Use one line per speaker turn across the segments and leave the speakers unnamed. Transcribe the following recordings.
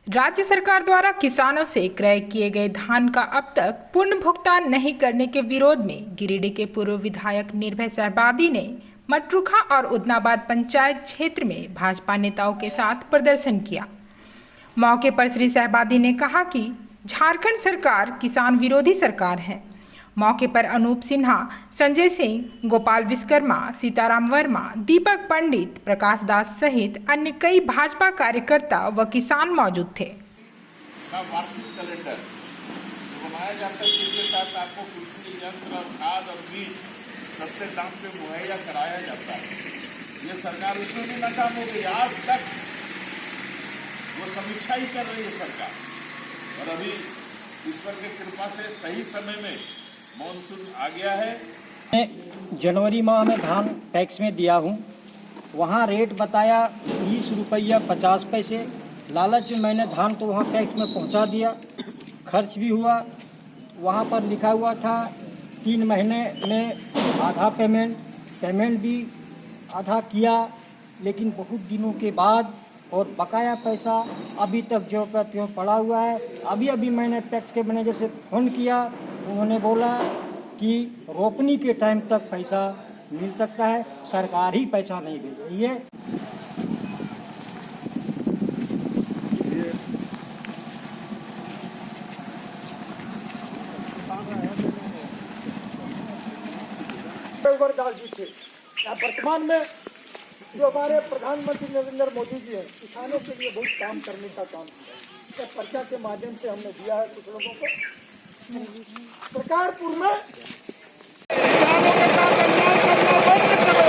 राज्य सरकार द्वारा किसानों से क्रय किए गए धान का अब तक पूर्ण भुगतान नहीं करने के विरोध में गिरिडीह के पूर्व विधायक निर्भय सहबादी ने मटरूखा और उदनाबाद पंचायत क्षेत्र में भाजपा नेताओं के साथ प्रदर्शन किया। मौके पर श्री सहबादी ने कहा कि झारखंड सरकार किसान विरोधी सरकार है। मौके पर अनूप सिन्हा, संजय सिंह, गोपाल विश्वकर्मा, सीताराम वर्मा, दीपक पंडित, प्रकाश दास सहित अन्य कई भाजपा कार्यकर्ता व किसान मौजूद थे।
वार्षिक कैलेंडर बनाया जाता है जिसके तहत आपको कृषि यंत्र और खाद और बीज सस्ते दाम पे मुहैया कराया जाता है। ये सरकार उसमें भी नाकाम हो गई। आज तक वो समीक्षा ही कर रही है सरकार, और अभी ईश्वर की कृपा से सही समय में मानसून आ गया है।
जनवरी माह में धान पैक्स में दिया हूँ, वहाँ रेट बताया 20 रुपया 50 पैसे। लालच में मैंने धान तो वहाँ पैक्स में पहुँचा दिया, खर्च भी हुआ। वहाँ पर लिखा हुआ था 3 महीने में आधा पेमेंट भी आधा किया, लेकिन बहुत दिनों के बाद और बकाया पैसा अभी तक जो का त्यों पड़ा हुआ है। अभी मैंने पैक्स के मैनेजर से फ़ोन किया, उन्होंने बोला कि रोपनी के टाइम तक पैसा मिल सकता है, सरकार ही पैसा नहीं दे रही है।
दास जी थे। वर्तमान में जो हमारे प्रधानमंत्री नरेंद्र मोदी जी हैं, किसानों के लिए बहुत काम करने का काम किया है। पर्चा के माध्यम से हमने दिया है कुछ लोगों को। सरकारपुर में किसानों के साथ अन्याय करना बंद करो।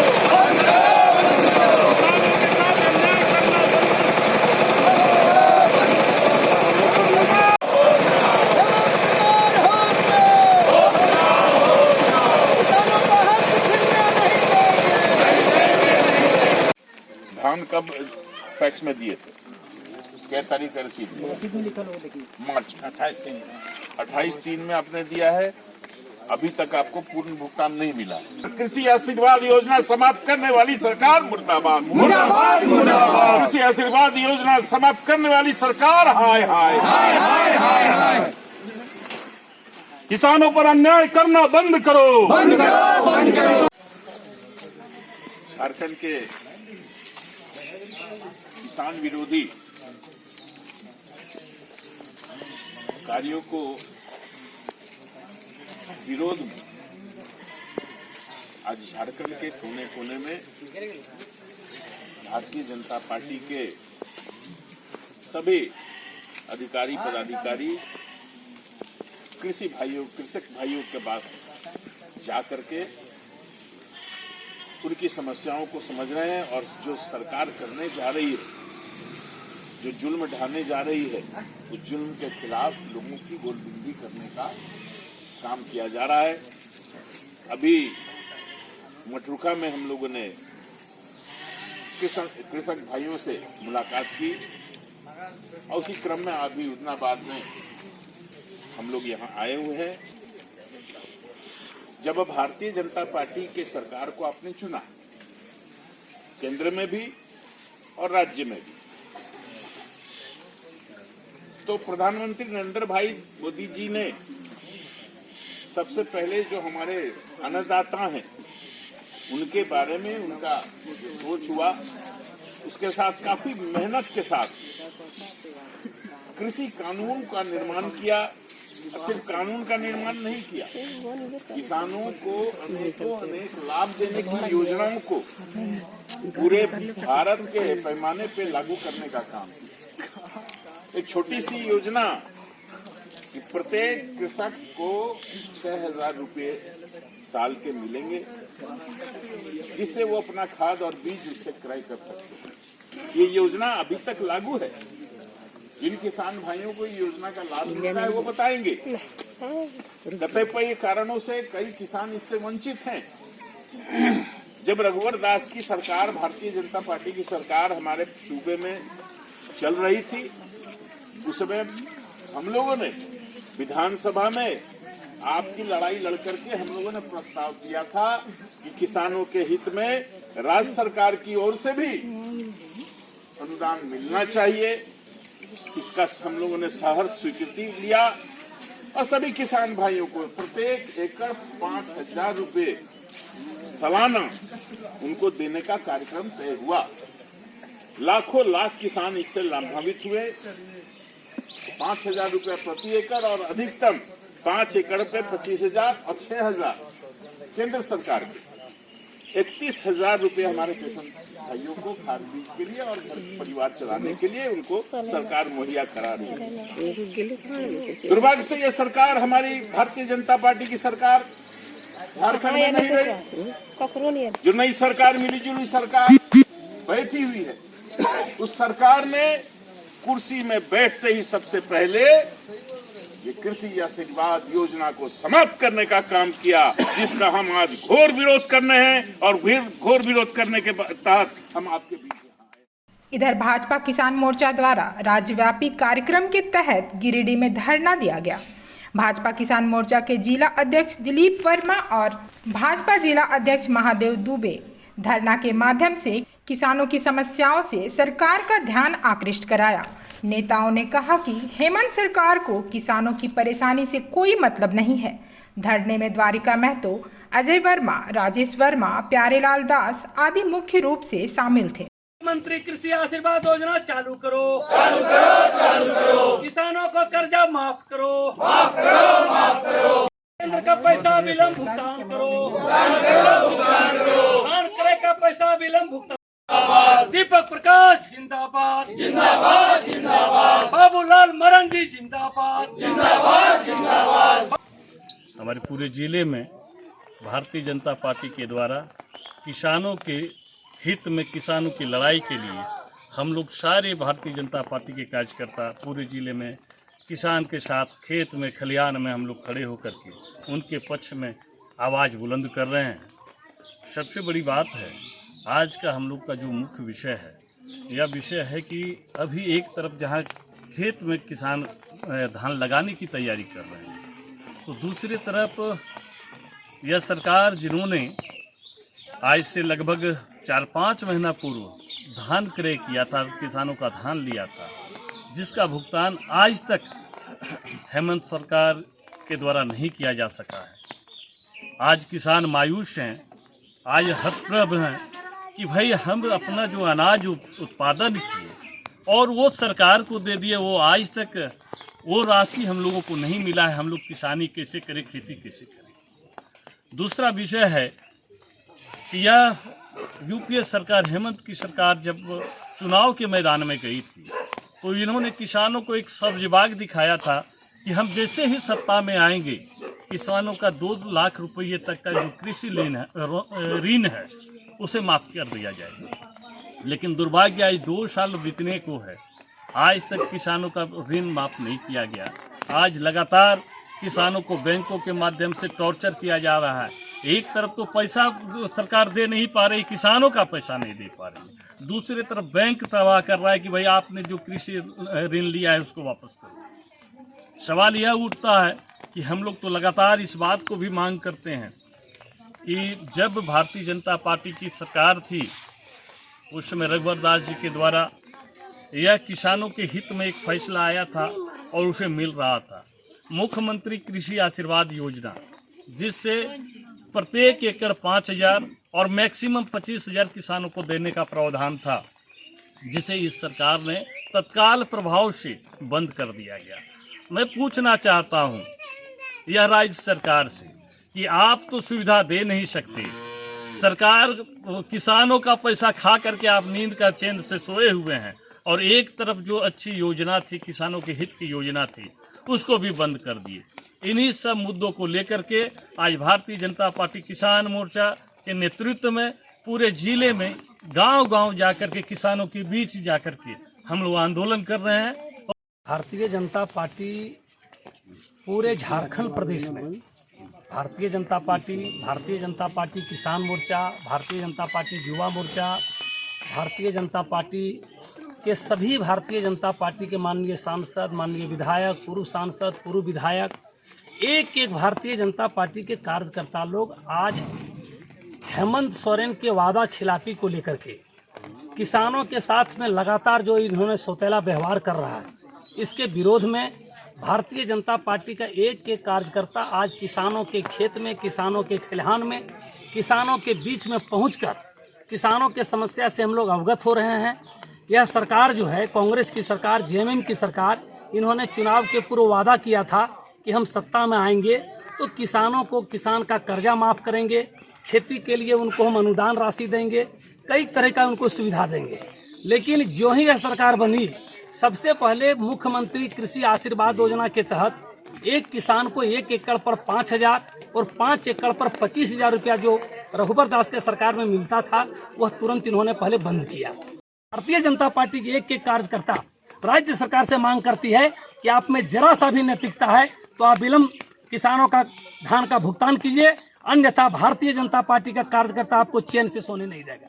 धान कब पैक्स में दिए थे? क्या तारीख है रसीद में? मार्च में 28/3 में आपने दिया है। अभी तक आपको पूर्ण भुगतान नहीं मिला। कृषि आशीर्वाद योजना समाप्त करने वाली सरकार मुर्दाबाद, मुर्दाबाद, मुर्दाबाद। कृषि आशीर्वाद योजना समाप्त करने वाली सरकार हाय हाय हाय हाय हाय हाय। किसानों पर अन्याय करना बंद करो, बंद करो, बंद करो। झारखंड के किसान विरोधी कार्यों को विरोध में आज झारखंड के कोने कोने में भारतीय जनता पार्टी के सभी अधिकारी पदाधिकारी कृषक भाइयों के पास जा करके उनकी समस्याओं को समझ रहे हैं, और जो सरकार करने जा रही है, जो जुल्म ढाने जा रही है, उस जुल्म के खिलाफ लोगों की गोलबंदी करने का काम किया जा रहा है। अभी मटरूखा में हम लोगों ने कृषक भाइयों से मुलाकात की, और उसी क्रम में अभी उदनाबाद में हम लोग यहाँ आए हुए हैं। जब भारतीय जनता पार्टी के सरकार को आपने चुना, केंद्र में भी और राज्य में भी, तो प्रधानमंत्री नरेंद्र भाई मोदी जी ने सबसे पहले जो हमारे अन्नदाता हैं उनके बारे में उनका जो सोच हुआ, उसके साथ काफी मेहनत के साथ कृषि कानून का निर्माण किया। सिर्फ कानून का निर्माण नहीं किया, किसानों को अनेक लाभ देने की योजनाओं को पूरे भारत के पैमाने पे लागू करने का काम किया। एक छोटी सी योजना कि प्रत्येक कृषक को 6,000 रुपये साल के मिलेंगे, जिससे वो अपना खाद और बीज उससे क्रय कर सकते हैं। ये योजना अभी तक लागू है। जिन किसान भाइयों को योजना का लाभ मिलता है वो बताएंगे। कतिपय कारणों से कई किसान इससे वंचित हैं। जब रघुवर दास की सरकार, भारतीय जनता पार्टी की सरकार हमारे सूबे में चल रही थी, उस समय हम लोगों ने विधानसभा में आपकी लड़ाई लड़ करके हम लोगों ने प्रस्ताव दिया था कि किसानों के हित में राज्य सरकार की ओर से भी अनुदान मिलना चाहिए। इसका हम लोगों ने सहर्ष स्वीकृति लिया और सभी किसान भाइयों को प्रत्येक एकड़ 5,000 रुपये सालाना उनको देने का कार्यक्रम तय हुआ। लाखों लाख किसान इससे लाभान्वित हुए। 5,000 रुपये प्रति एकड़ और अधिकतम 5 एकड़ पे 25,000 और 6,000 केंद्र सरकार के 31,000 रुपये हमारे किसान भाइयों को खाद बीज के लिए और परिवार चलाने के लिए उनको सरकार मुहैया करा रही है। दुर्भाग्य से ये सरकार, हमारी भारतीय जनता पार्टी की सरकार झारखंड में नहीं रही। जो नई सरकार, मिली जुली सरकार बैठी हुई है, उस सरकार ने कुर्सी में बैठते ही सबसे पहले ये कृषि आशीर्वाद योजना को समाप्त करने का काम किया, जिसका हम आज घोर विरोध करने हैं और घोर विरोध करने के तहत हम आपके बीच आए।
इधर भाजपा किसान मोर्चा द्वारा राज्यव्यापी कार्यक्रम के तहत गिरिडीह में धरना दिया गया। भाजपा किसान मोर्चा के जिला अध्यक्ष दिलीप वर्मा और भाजपा जिला अध्यक्ष महादेव दुबे धरना के माध्यम से किसानों की समस्याओं से सरकार का ध्यान आकृष्ट कराया। नेताओं ने कहा कि हेमंत सरकार को किसानों की परेशानी से कोई मतलब नहीं है। धरने में द्वारिका महतो, अजय वर्मा, राजेश वर्मा, प्यारेलाल दास आदि मुख्य रूप से शामिल थे।
मंत्री कृषि आशीर्वाद योजना चालू करो, चालू करो, चालू करो। किसानों को कर्जा माफ करो, माफ करो, माफ करो। केंद्र का पैसा विलम्ब भुगतान करो, भुगतान करो, भुगतान करो। धान क्रय का पैसा विलम्ब भुगतान। दीपक प्रकाश जिंदाबाद, जिंदाबाद, जिंदाबाद। बाबूलाल मरंडी जिंदाबाद, जिंदाबाद, जिंदाबाद।
हमारे पूरे जिले में भारतीय जनता पार्टी के द्वारा किसानों के हित में, किसानों की लड़ाई के लिए हम लोग सारे भारतीय जनता पार्टी के कार्यकर्ता पूरे जिले में किसान के साथ खेत में, खलिहान में हम लोग खड़े होकर के उनके पक्ष में आवाज़ बुलंद कर रहे हैं। सबसे बड़ी बात है, आज का हम लोग का जो मुख्य विषय है, यह विषय है कि अभी एक तरफ जहाँ खेत में किसान धान लगाने की तैयारी कर रहे हैं, तो दूसरी तरफ यह सरकार जिन्होंने आज से लगभग 4-5 महीना पूर्व धान क्रय किया था, किसानों का धान लिया था, जिसका भुगतान आज तक हेमंत सरकार के द्वारा नहीं किया जा सका है। आज किसान मायूस हैं, आज हतप्रभ हैं कि भाई हम अपना जो अनाज उत्पादन किए और वो सरकार को दे दिए, वो आज तक वो राशि हम लोगों को नहीं मिला है। हम लोग किसानी कैसे करें, खेती कैसे करें। दूसरा विषय है कि यह यूपीए सरकार, हेमंत की सरकार जब चुनाव के मैदान में गई थी, तो इन्होंने किसानों को एक सब्जबाग दिखाया था कि हम जैसे ही सत्ता में आएंगे किसानों का 2 लाख रुपये तक का जो कृषि ऋण है उसे माफ़ कर दिया जाएगा। लेकिन दुर्भाग्य आज 2 साल बीतने को है, आज तक किसानों का ऋण माफ़ नहीं किया गया। आज लगातार किसानों को बैंकों के माध्यम से टॉर्चर किया जा रहा है। एक तरफ तो पैसा सरकार दे नहीं पा रही, किसानों का पैसा नहीं दे पा रही, दूसरी तरफ बैंक तबाह कर रहा है कि भाई आपने जो कृषि ऋण लिया है उसको वापस करो। सवाल यह उठता है कि हम लोग तो लगातार इस बात को भी मांग करते हैं कि जब भारतीय जनता पार्टी की सरकार थी, उस समय रघुवर दास जी के द्वारा यह किसानों के हित में एक फैसला आया था और उसे मिल रहा था, मुख्यमंत्री कृषि आशीर्वाद योजना, जिससे प्रत्येक एकड़ 5,000 और मैक्सिमम 25,000 किसानों को देने का प्रावधान था, जिसे इस सरकार ने तत्काल प्रभाव से बंद कर दिया गया। मैं पूछना चाहता हूं यह राज्य सरकार से कि आप तो सुविधा दे नहीं सकते, सरकार किसानों का पैसा खा करके आप नींद का चैन से सोए हुए हैं, और एक तरफ जो अच्छी योजना थी, किसानों के हित की योजना थी, उसको भी बंद कर दिए। इन्हीं सब मुद्दों को लेकर के आज भारतीय जनता पार्टी किसान मोर्चा के नेतृत्व में पूरे जिले में गांव-गांव जाकर के किसानों के बीच जाकर के हम लोग आंदोलन कर रहे हैं।
भारतीय जनता पार्टी पूरे झारखंड प्रदेश में, भारतीय जनता पार्टी किसान मोर्चा, भारतीय जनता पार्टी युवा मोर्चा, भारतीय जनता पार्टी के सभी भारतीय जनता पार्टी के माननीय सांसद, माननीय विधायक, पूर्व सांसद, पूर्व विधायक, एक भारतीय जनता पार्टी के कार्यकर्ता लोग आज हेमंत सोरेन के वादा खिलाफी को लेकर के किसानों के साथ में लगातार जो इन्होंने सौतेला व्यवहार कर रहा है, इसके विरोध में भारतीय जनता पार्टी का एक एक कार्यकर्ता आज किसानों के खेत में, किसानों के खलिहान में, किसानों के बीच में पहुंचकर किसानों के समस्या से हम लोग अवगत हो रहे हैं। यह सरकार जो है, कांग्रेस की सरकार, जेएमएम की सरकार, इन्होंने चुनाव के पूर्व वादा किया था कि हम सत्ता में आएंगे तो किसानों को, किसान का कर्जा माफ़ करेंगे, खेती के लिए उनको हम अनुदान राशि देंगे, कई तरह का उनको सुविधा देंगे। लेकिन जो ही यह सरकार बनी, सबसे पहले मुख्यमंत्री कृषि आशीर्वाद योजना के तहत एक किसान को 1 एकड़ पर 5,000 और 5 एकड़ पर 25,000 रुपया जो रघुबर दास के सरकार में मिलता था, वह तुरंत इन्होंने पहले बंद किया। भारतीय जनता पार्टी के एक कार्यकर्ता राज्य सरकार से मांग करती है कि आप में जरा सा भी नैतिकता है तो आप विलंब किसानों का धान का भुगतान कीजिए, अन्यथा भारतीय जनता पार्टी का कार्यकर्ता आपको चैन से सोने नहीं देगा।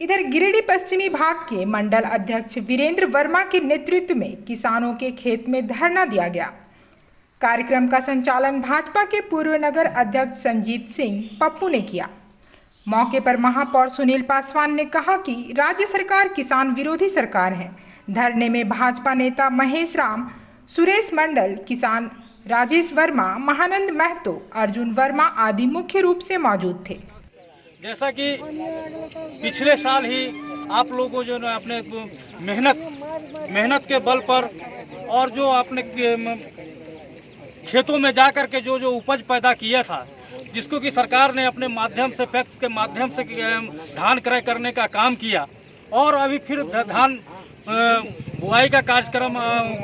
इधर गिरिडीह पश्चिमी भाग के मंडल अध्यक्ष वीरेंद्र वर्मा के नेतृत्व में किसानों के खेत में धरना दिया गया। कार्यक्रम का संचालन भाजपा के पूर्व नगर अध्यक्ष संजीत सिंह पप्पू ने किया। मौके पर महापौर सुनील पासवान ने कहा कि राज्य सरकार किसान विरोधी सरकार है। धरने में भाजपा नेता महेश राम, सुरेश मंडल, किसान राजेश वर्मा, महानंद महतो, अर्जुन वर्मा आदि मुख्य रूप से मौजूद थे।
जैसा कि पिछले साल ही आप लोगों जो है अपने मेहनत के बल पर और जो अपने खेतों में जा कर के जो उपज पैदा किया था, जिसको कि सरकार ने अपने माध्यम से, पैक्स के माध्यम से धान क्रय करने का काम किया और अभी फिर धान बुआई का कार्यक्रम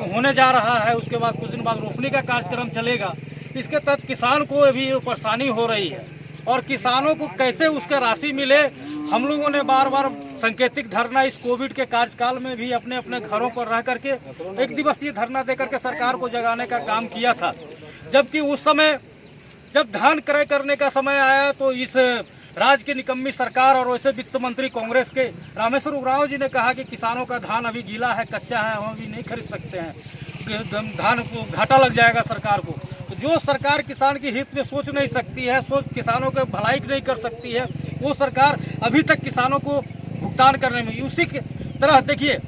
होने जा रहा है। उसके बाद कुछ दिन बाद रोपनी का कार्यक्रम चलेगा। इसके तहत किसान को अभी परेशानी हो रही है और किसानों को कैसे उसका राशि मिले, हम लोगों ने बार बार सांकेतिक धरना इस कोविड के कार्यकाल में भी अपने अपने घरों पर रह करके 1 दिवसीय धरना देकर के सरकार को जगाने का काम किया था। जबकि उस समय जब धान क्रय करने का समय आया तो इस राज्य की निकम्मी सरकार और वैसे वित्त मंत्री कांग्रेस के रामेश्वर उरांव जी ने कहा कि किसानों का धान अभी गीला है, कच्चा है, हम अभी नहीं खरीद सकते हैं, धान को घाटा लग जाएगा सरकार को। तो जो सरकार किसान के हित में सोच नहीं सकती है, किसानों के भलाई नहीं कर सकती है, वो सरकार अभी तक किसानों को भुगतान करने में, उसी की तरह देखिए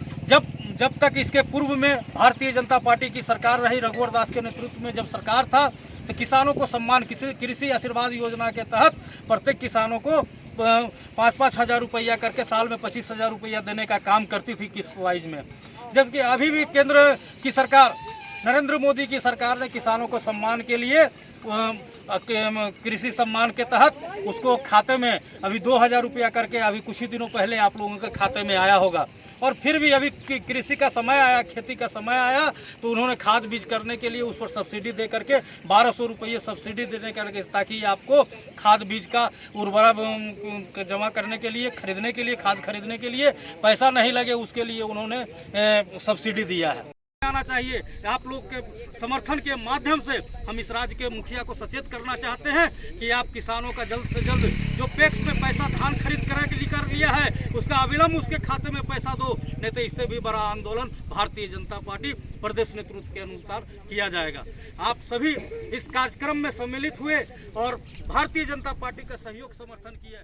जब तक इसके पूर्व में भारतीय जनता पार्टी की सरकार रही, रघुवर दास के नेतृत्व में जब सरकार था, तो किसानों को सम्मान कृषि आशीर्वाद योजना के तहत प्रत्येक किसानों को 5-5 हज़ार रुपया करके साल में 25,000 रुपया देने का काम करती थी किस्त वाइज में। जबकि अभी भी केंद्र की सरकार, नरेंद्र मोदी की सरकार ने किसानों को सम्मान के लिए कृषि सम्मान के तहत उसको खाते में अभी 2,000 रुपया करके अभी कुछ ही दिनों पहले आप लोगों के खाते में आया होगा। और फिर भी अभी कृषि का समय आया, खेती का समय आया, तो उन्होंने खाद बीज करने के लिए उस पर सब्सिडी दे करके 1,200 रुपये सब्सिडी देने करके, ताकि आपको खाद बीज का उर्वरक जमा करने के लिए, खरीदने के लिए, खाद खरीदने के लिए पैसा नहीं लगे, उसके लिए उन्होंने सब्सिडी दिया है। आना चाहिए। आप लोग के समर्थन के माध्यम से हम इस राज्य के मुखिया को सचेत करना चाहते हैं कि आप किसानों का जल्द से जल्द जो पैक्स में पैसा धान खरीद कर लिया है, उसका अविलंब उसके खाते में पैसा दो, नहीं तो इससे भी बड़ा आंदोलन भारतीय जनता पार्टी प्रदेश नेतृत्व के अनुसार किया जाएगा। आप सभी इस कार्यक्रम में सम्मिलित हुए और भारतीय जनता पार्टी का सहयोग समर्थन किया।